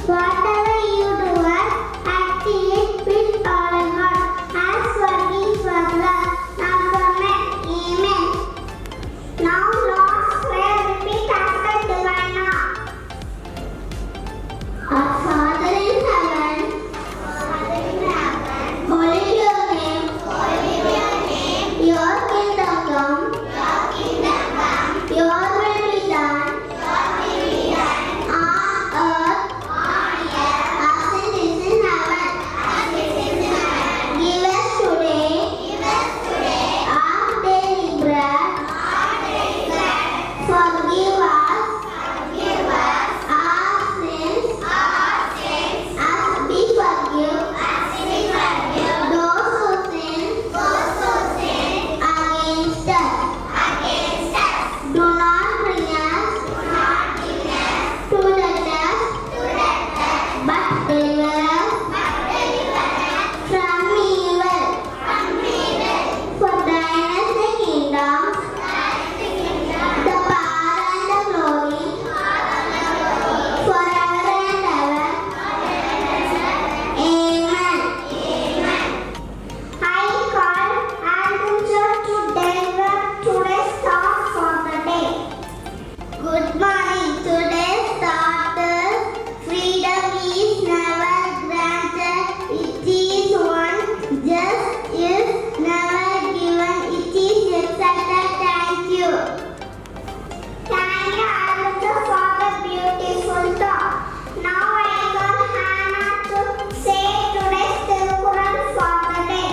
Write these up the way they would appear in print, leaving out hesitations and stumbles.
Whatever you do, act it with all your heart. As working for love, not for men. Amen. Now, Lord's Prayer, repeat after Divina. Our Father in heaven, holy be your name. Your kingdom come. Your will be done. On earth as it is in heaven. Give us today our daily bread. Forgive us our sins as we forgive those who sin against us. Do not bring us to the test, but deliver us from evil. For thine is the kingdom, the power and the glory, forever and ever. Amen. I call Agriculture to deliver today's thought for the day. Good morning. Today's thought is freedom is never granted. It is won. Just is never given. It is accepted. Thank you. Thank you, Agriculture, for the beautiful thought. Now I call Hannah to say today's Tirukural for the day.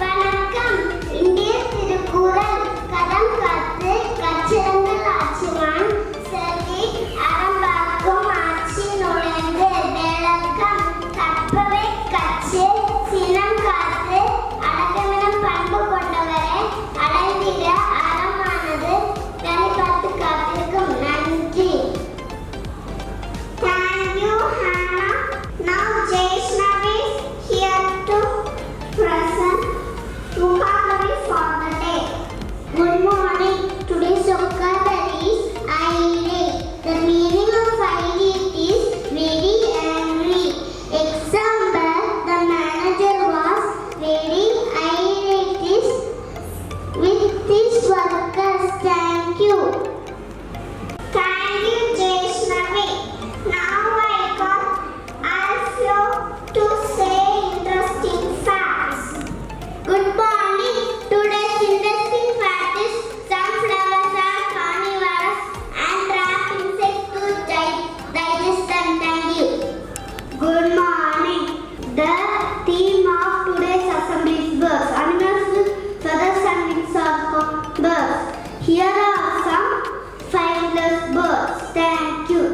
வணக்கம். இந்திய திருக்குறள் கதம் காத்து கச்சிரங்கள் ஆச்சுவான் செல்வி அறம்பாக்கும் ஆட்சி நுழைந்து விளக்கம் கற்பவை கச்சு சினம் காத்து அடக்கமிடம் பண்பு கொண்டவரை அடைந்திட அறமானது கனிபார்த்து காத்திருக்கும். நன்றி. Thank you, Hannah. Now Jaishnavi is here to present vocabulary for the day. Good morning. Today's vocabulary is irate. The meaning of irate is very angry. Example: the manager was very irate with his workers. Thank you. Thank you, Jaishnavi. Now I call Alfio to say interesting facts. Good morning. Today's interesting fact is sunflowers are carnivorous and trap insects to digest them. Thank you. Good morning. The theme of today's assembly is birds. Animals with feathers and wings are called birds. Here are some fabulous birds. Thank you.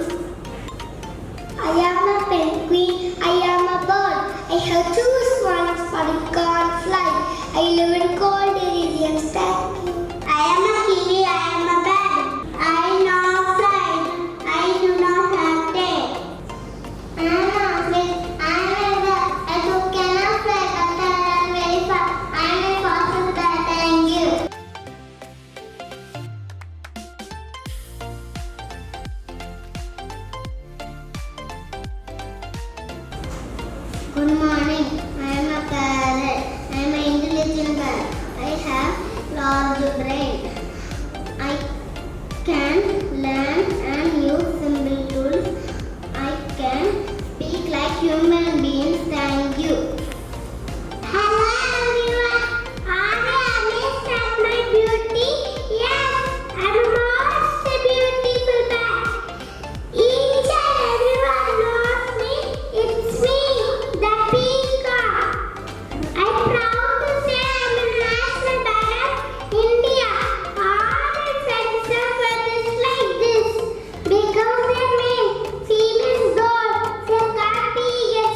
I am a penguin. I am a bird. I have two wings, but I can't fly. I live in cold areas. Thank you. I am a kiwi. I am a bird. I know fly. I do not have tail. I am a fish. I am a bird. I cannot fly, but I run very fast. I am a fossil bird. Thank you. Good morning. I am a parrot. I am an intelligent bird. I have large brain. I can learn and use simple tools. I can speak like human beings. Thank you. Hello everyone. Are you amazed at my beauty? Yes, I am most beautiful bird. Each and everyone knows me. It's me, the peacock. I'm proud to say I'm a national bird of India. All my friends are feathers like this because they make females gold. They can't be get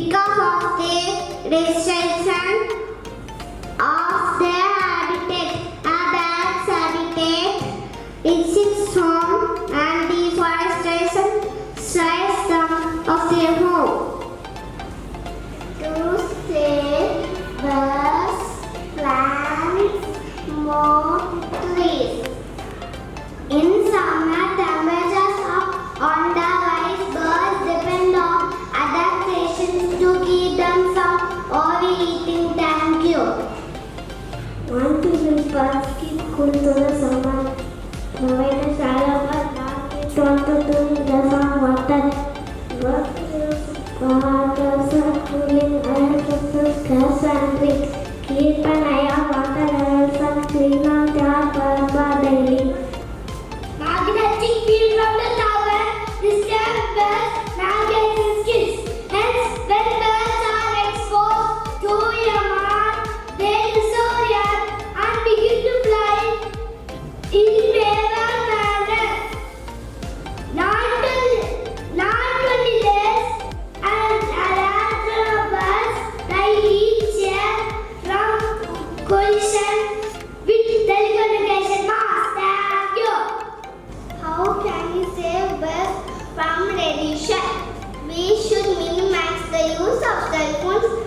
because of the destruction of their habitat. A bat's habitat is its home and deforestation strips them of their home. To save birds, plants more trees. In summer, temperatures are on the rise. Birds depend on adaptations to keep them from overeating. Thank you. Want to build birds keep cool through the summer. Provide a shallow but not kids want to do the sun water. Work waters are cooling and fruits, grass and trees. Keep an eye on water levels and clean out your bird daily. Magnetic field from the tower disturb birds' navigation skills. Hence, when birds are exposed to a mark, they disorient and begin to fly in wayward manner. Not only this, and a large of birds die each year from collision with telecommunication masts. Thank you. How can we save birds from radiation? We should minimize the use of cell phones